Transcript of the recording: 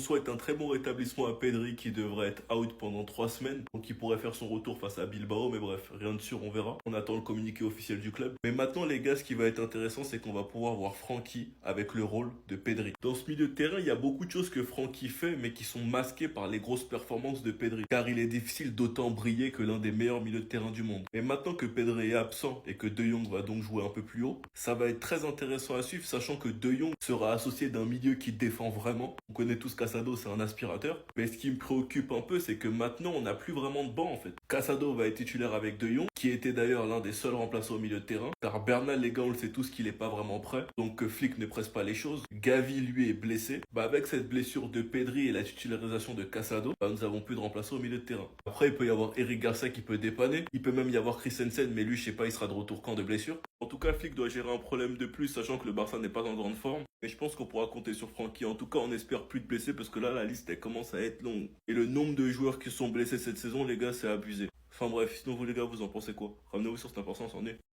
On souhaite un très bon rétablissement à Pedri qui devrait être out pendant 3 semaines. Donc il pourrait faire son retour face à Bilbao. Mais bref, rien de sûr, on verra. On attend le communiqué officiel du club. Mais maintenant les gars, ce qui va être intéressant, c'est qu'on va pouvoir voir Francky avec le rôle de Pedri. Dans ce milieu de terrain, il y a beaucoup de choses que Francky fait, mais qui sont masquées par les grosses performances de Pedri. Car il est difficile d'autant briller que l'un des meilleurs milieux de terrain du monde. Et maintenant que Pedri est absent et que De Jong va donc jouer un peu plus haut, ça va être très intéressant à suivre, sachant que De Jong sera associé d'un milieu qui défend vraiment. On connaît tous Casado, c'est un aspirateur. Mais ce qui me préoccupe un peu, c'est que maintenant, on n'a plus vraiment de banc en fait. Casado va être titulaire avec De Jong, qui était d'ailleurs l'un des seuls remplaçants au milieu de terrain. Car Bernal, les gars, on le sait tous qu'il n'est pas vraiment prêt. Donc que Flick ne presse pas les choses. Gavi, lui, est blessé. Avec cette blessure de Pedri et la titularisation de Casado, nous avons plus de remplaçants au milieu de terrain. Après, il peut y avoir Eric Garcia qui peut dépanner. Il peut même y avoir Christensen, mais lui, je sais pas, il sera de retour quand de blessure. En tout cas, Flick doit gérer un problème de plus, sachant que le Barça n'est pas en grande forme. Mais je pense qu'on pourra compter sur Francky. En tout cas, on espère plus de blessés parce que là, la liste, elle commence à être longue. Et le nombre de joueurs qui sont blessés cette saison, les gars, c'est abusé. Enfin bref, sinon vous les gars, vous en pensez quoi? Ramenez-vous sur cette importance, on est.